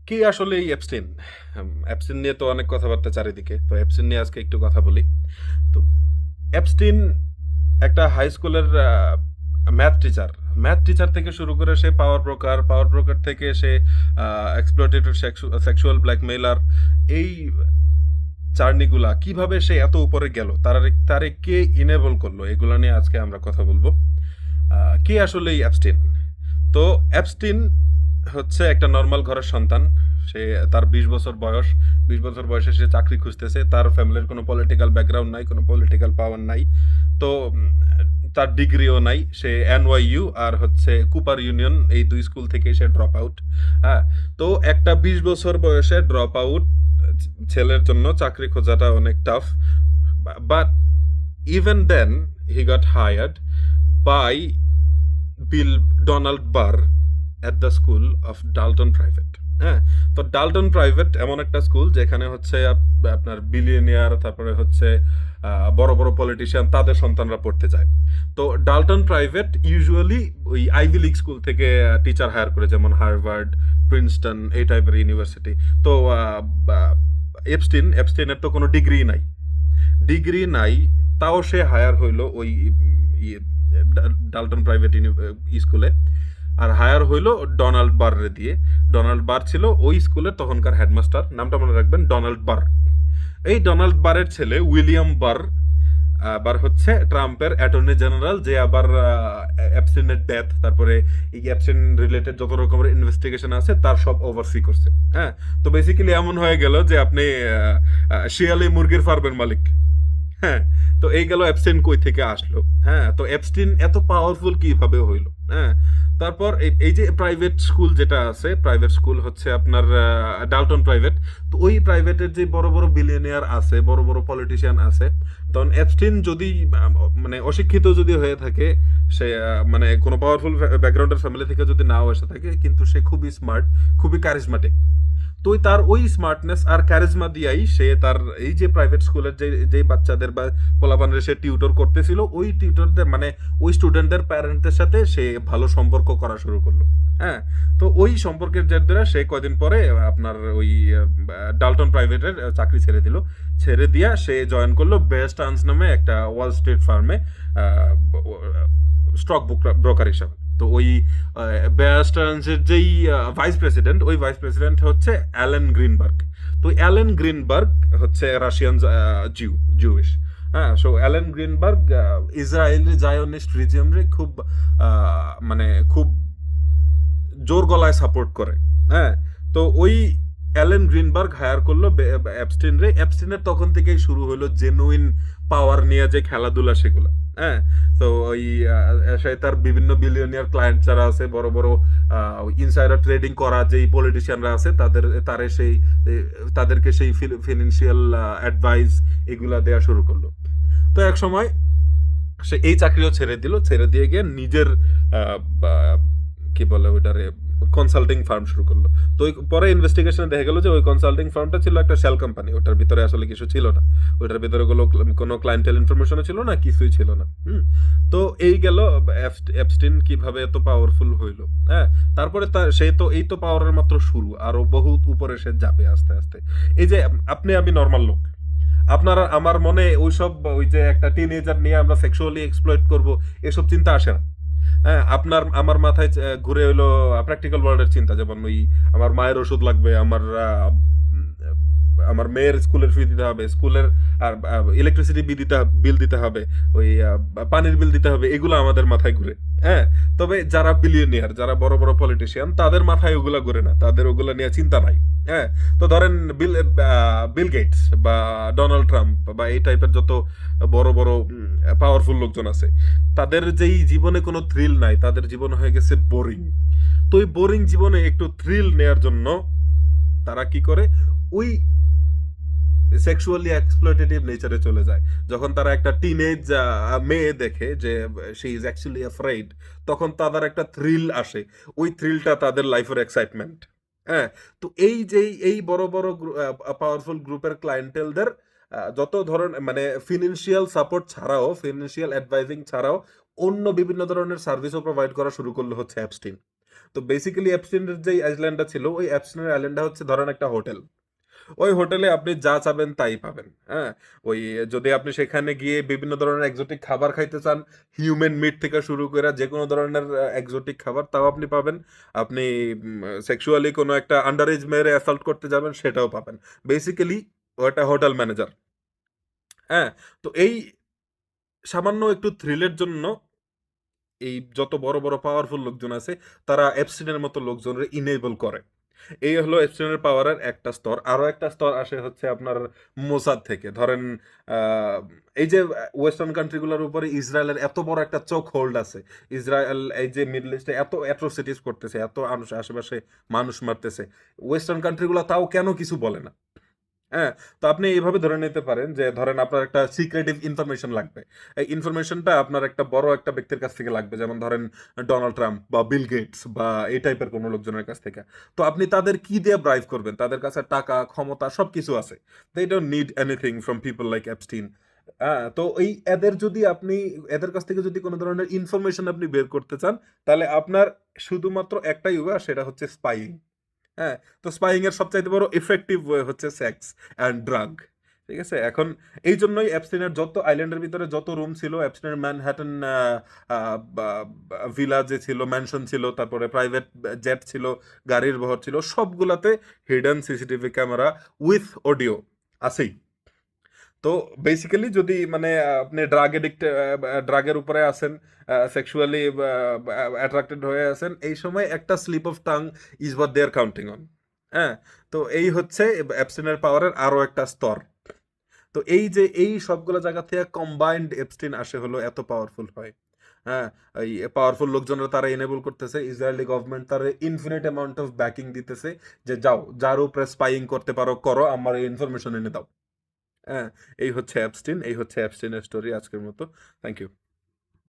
কি আসলে এই অ্যাপস্টিন? অ্যাপস্টিন নিয়ে তো অনেক কথাবার্তা চারিদিকে। তো অ্যাপস্টিন নিয়ে আজকে একটু কথা বলি। তো অ্যাপস্টিন একটা হাই স্কুলের ম্যাথ টিচার। ম্যাথ টিচার থেকে শুরু করে সে পাওয়ার ব্রোকার থেকে সে এক্সপ্লয়েটেটিভ সেক্সুয়াল ব্ল্যাকমেইলার, এই জার্নিগুলা কিভাবে সে এত উপরে গেল, তারে কে ইনেবল করলো, এগুলা নিয়ে আজকে আমরা কথা বলবো। কে আসলে এই অ্যাপস্টিন? তো অ্যাপস্টিন হচ্ছে একটা নর্মাল ঘরের সন্তান। সে তার 20 বছর বয়স, 20 বছর বয়সে সে চাকরি খুঁজতেছে। তার ফ্যামিলির কোনো পলিটিক্যাল ব্যাকগ্রাউন্ড নাই, কোনো পলিটিক্যাল পাওয়ার নাই। তো তার ডিগ্রিও নাই। সে এনওয়াইইউ আর হচ্ছে কুপার ইউনিয়ন, এই দুই স্কুল থেকে সে ড্রপ আউট। হ্যাঁ। তো একটা 20 বছর বয়সে ড্রপ আউট ছেলের জন্য চাকরি খোঁজাটা অনেক tough. But even then he got hired by Bill Donald Barr at the school of Dalton private. হ্যাঁ। তো ডাল্টন প্রাইভেট এমন একটা স্কুল যেখানে হচ্ছে আপনার বিলিয়নিয়ার, তারপরে হচ্ছে বড় বড় পলিটিশিয়ান, তাদের সন্তানরা পড়তে যায়। তো ডাল্টন প্রাইভেট ইউজুয়ালি ওই আইভি লিগ স্কুল থেকে টিচার হায়ার করে, যেমন হার্ভার্ড, প্রিন্সটন, এই টাইপের ইউনিভার্সিটি। তো এপস্টিনের তো কোনো ডিগ্রি নাই, তাও সে হায়ার হইলো ওই ইয়ে, ডাল্টন প্রাইভেট স্কুলে। আর হায়ার হইলো ডোনাল্ড বাররে দিয়ে। ডোনাল্ড বার ছিল ওই স্কুলের তখনকার হেডমাস্টার, নামটা মনে রাখবেন, ডোনাল্ড বার। এই ডোনাল্ড বারের ছেলে উইলিয়াম বার আবার হচ্ছে ট্রাম্পের অ্যাটর্নি জেনারেল, যে আবার অ্যাপস্টিনের ডেথ, তারপরে এই অ্যাপস্টিন রিলেটেড যত রকমের ইনভেস্টিগেশন আছে তার সব ওভারসি করছে। হ্যাঁ। তো বেসিক্যালি এমন হয়ে গেল যে আপনি শিয়ালি মুরগির ফার্মের মালিক। হ্যাঁ। তো এই গেল অ্যাপস্টিন কই থেকে আসলো। হ্যাঁ। তো অ্যাপস্টিন এত পাওয়ারফুল কিভাবে হইলো? হ্যাঁ। তারপর এই যে প্রাইভেট স্কুল যেটা আছে, প্রাইভেট স্কুল হচ্ছে আপনার ডাল্টন প্রাইভেট। তো ওই প্রাইভেটের যে বড় বড় বিলিয়নিয়ার আছে, বড় বড় পলিটিশিয়ান আছে, তখন অ্যাপস্টিন যদি মানে অশিক্ষিত যদি হয়ে থাকে, সে মানে কোনো পাওয়ারফুল ব্যাকগ্রাউন্ডের ফ্যামিলি থেকে যদি নাও এসে থাকে, কিন্তু সে খুবই স্মার্ট, খুবই কারিজমাটিক। তো তার ওই স্মার্টনেস আর ক্যারিজমা দিয়াই সে তার এই যে প্রাইভেট স্কুলের যে বাচ্চাদের বা পোলাপানের সে টিউটর করতেছিল, ওই টিউটরদের মানে ওই স্টুডেন্টদের প্যারেন্টদের সাথে সে ভালো সম্পর্ক করা শুরু করলো। হ্যাঁ। তো ওই সম্পর্কের জের ধরে সে কয়দিন পরে আপনার ওই ডাল্টন প্রাইভেটের চাকরি ছেড়ে দিয়া সে জয়েন করলো বেস্ট আর্নস নামে একটা ওয়াল স্ট্রিট ফার্মে স্টক ব্রোকার হিসাবে। তো ওই বেয়ার স্টার্নসের যেই ভাইস প্রেসিডেন্ট হচ্ছে অ্যালেন গ্রিনবার্গ। তো অ্যালেন গ্রিনবার্গ হচ্ছে রাশিয়ান জুইশ। হ্যাঁ। So Alan Greenberg Israeli Zionist রিজিয়মরে মানে খুব জোর গলায় সাপোর্ট করে। হ্যাঁ। তো ওই অ্যালেন গ্রিনবার্গ হায়ার করলো অ্যাপস্টিনের তখন থেকেই শুরু হলো জেনুইন পাওয়ার নিয়ে যে খেলাধুলা, সেগুলো। হ্যাঁ। তো ওই সে তার বিভিন্ন বিলিয়নিয়ার ক্লায়েন্ট যারা আছে, বড় বড় ইনসাইডার ট্রেডিং করা যেই পলিটিশিয়ানরা আছে, তাদেরকে সেই ফিনান্সিয়াল অ্যাডভাইস এগুলা দেওয়া শুরু করলো। তো এক সময় সে এই চাকরিও ছেড়ে দিয়ে গিয়ে নিজের কি বলে ওইটারে কনসাল্টিং ফার্ম শুরু করলো। তো ওই পরে ইনভেস্টিগেশনে দেখা গেল যে ওই কনসাল্টিং ফার্মটা ছিল একটা শেল কোম্পানি, ওটার ভিতরে আসলে কিছু ছিল না। ওটার ভিতরে কোনো ক্লায়েন্টেল ইনফরমেশনও ছিল না, কিছুই ছিল না। তো এই গেল অ্যাপস্টিন কিভাবে এত পাওয়ারফুল হইলো। হ্যাঁ। তারপরে এই তো পাওয়ারের মাত্র শুরু, আরো বহুত উপরে সে যাবে আস্তে আস্তে। এই যে আপনি আমি নর্মাল লোক, আপনার আমার মনে ওই যে একটা টিনেজার নিয়ে আমরা সেক্সুয়ালি এক্সপ্লয়েট করব, এসব চিন্তা আসে না। হ্যাঁ। আপনার আমার মাথায় ঘুরে হইলো প্র্যাকটিক্যাল ওয়ার্ল্ডের চিন্তা, যেমন ওই আমার মায়ের ওষুধ লাগবে, আমার মেয়ের স্কুলের ফি দিতে হবে, স্কুলের আর ইলেকট্রিসিটি বিল দিতে হবে, ওই পানির বিল দিতে হবে, এগুলো আমাদের মাথায় ঘুরে। হ্যাঁ। তবে যারা বিলিয়নিয়ার, যারা বড় বড় পলিটিশিয়ান, তাদের মাথায় ওগুলা ঘুরে না, তাদের ওগুলা নিয়ে চিন্তা নাই। হ্যাঁ। তো ধরেন বিল গেটস বা ডোনাল্ড ট্রাম্প বা এই টাইপের যত বড় বড় পাওয়ারফুল লোকজন আছে, তাদের যেই জীবনে কোনো থ্রিল নাই, তাদের জীবন হয়ে গেছে বোরিং। তো ওই বোরিং জীবনে একটু থ্রিল নেয়ার জন্য তারা কি করে, ওই সেক্সুয়ালি এক্সপ্লয়টেটিভ নেচারে চলে যায়। যখন তারা একটা টিনেজ মেয়ে দেখে যে শি ইজ অ্যাকচুয়ালি অ্যাফ্রেড, তখন তাদের একটা থ্রিল আসে। ওই থ্রিলটা তাদের লাইফের এক্সাইটমেন্ট। হ্যাঁ। তো এই বড় বড় পাওয়ারফুল গ্রুপের ক্লায়েন্টেলদের যত ধরনের মানে ফিনান্সিয়াল সাপোর্ট ছাড়াও, ফিনান্সিয়াল অ্যাডভাইজিং ছাড়াও অন্য বিভিন্ন ধরনের সার্ভিসও প্রোভাইড করা শুরু করলো হচ্ছে অ্যাপস্টিন। তো বেসিক্যালি অ্যাপস্টিনের যে আইল্যান্ডটা ছিল, ওই অ্যাপস্টিনের আইল্যান্ডটা হচ্ছে ধরেন একটা হোটেল। ওই হোটেলে আপনি যা চাবেন তাই পাবেন। হ্যাঁ, ওই যদি আপনি সেখানে গিয়ে বিভিন্ন ধরনের এক্সোটিক খাবার খাইতে চান, হিউম্যান মিট থেকে শুরু করে যে কোনো ধরনের এক্সোটিক খাবার তাও আপনি পাবেন। আপনি সেক্সুয়ালি কোনো একটা আন্ডার এজ মেয়েরে অ্যাসাল্ট করতে যাবেন, সেটাও পাবেন। বেসিক্যালি ও একটা হোটেল ম্যানেজার। হ্যাঁ, তো এই সামান্য একটু থ্রিলের জন্য এই যত বড় বড় পাওয়ারফুল লোকজন আছে, তারা এপস্টিনের মতো লোকজনের ইনেবল করে। এই হলো এপস্টিনের পাওয়ারের একটা স্তর। আরো একটা স্তর আসে হচ্ছে আপনার মোসাদ থেকে। ধরেন আহ, এই যে ওয়েস্টার্ন কান্ট্রিগুলোর উপরে ইসরায়েলের এত বড় একটা চোখ হোল্ড আছে। ইসরায়েল এই যে মিডল ইস্টে এত অ্যাট্রোসিটিস করতেছে, এত আশেপাশে মানুষ মারতেছে, ওয়েস্টার্ন কান্ট্রিগুলো তাও কেন কিছু বলে না? হ্যাঁ, তো আপনি এইভাবে ধরে নিতে পারেন যে ধরেন আপনার একটা সিক্রেটিভ ইনফরমেশন লাগবে। এই ইনফরমেশনটা আপনার একটা বড় একটা ব্যক্তির কাছ থেকে লাগবে, যেমন ধরেন ডোনাল্ড ট্রাম্প বা বিল গেটস বা এই টাইপের কোনো লোকজনের কাছ থেকে। তো আপনি তাদের কি দিয়ে ব্রাইভ করবেন? তাদের কাছে টাকা, ক্ষমতা সবকিছু আছে। They don't need anything from people like Epstein. হ্যাঁ, তো এই এদের যদি আপনি এদের কাছ থেকে যদি কোনো ধরনের ইনফরমেশন আপনি বের করতে চান, তাহলে আপনার শুধুমাত্র একটাই ওয়ে, আর সেটা হচ্ছে স্পাইং। হ্যাঁ, তো স্পাইং এর সবচাইতে বড় ইফেক্টিভ ওয়ে হচ্ছে সেক্স অ্যান্ড ড্রাগ। ঠিক আছে, এখন এই জন্যই অ্যাপস্টিনের যত আইল্যান্ডের ভিতরে যত রুম ছিল, অ্যাপস্টিনের ম্যানহাটন ভিলা যে ছিল, ম্যানশন ছিল, তারপরে প্রাইভেট জেট ছিল, গাড়ির বহর ছিল, সবগুলাতে hidden CCTV camera with audio আছেই। তো বেসিক্যালি যদি মানে আপনি ড্রাগ এডিক্ট, ড্রাগের উপরে আছেন, সেক্সুয়ালি অ্যাট্রাক্টেড হয়ে আছেন, এই সময় একটা slip of tongue is what they are counting on. হ্যাঁ, তো এই হচ্ছে অ্যাবস্টিনের পাওয়ারের আরো একটা স্তর। তো এই যে এই সবগুলো জায়গা থেকে কম্বাইন্ড এপস্টিন আসে হলো এত পাওয়ারফুল হয়। হ্যাঁ, এই পাওয়ারফুল লোকজনরা তারা এনেবল করতেছে, ইসরায়েলি গভর্নমেন্ট তারা ইনফিনিট অ্যামাউন্ট অফ ব্যাকিং দিতেছে, যে যাও যার উপরে স্পাইং করতে পারো করো, আমার এই ইনফরমেশন এনে দাও। হ্যাঁ, এই হচ্ছে অ্যাপস্টিন, এই হচ্ছে অ্যাপস্টিনের স্টোরি আজকের মতো। Thank you.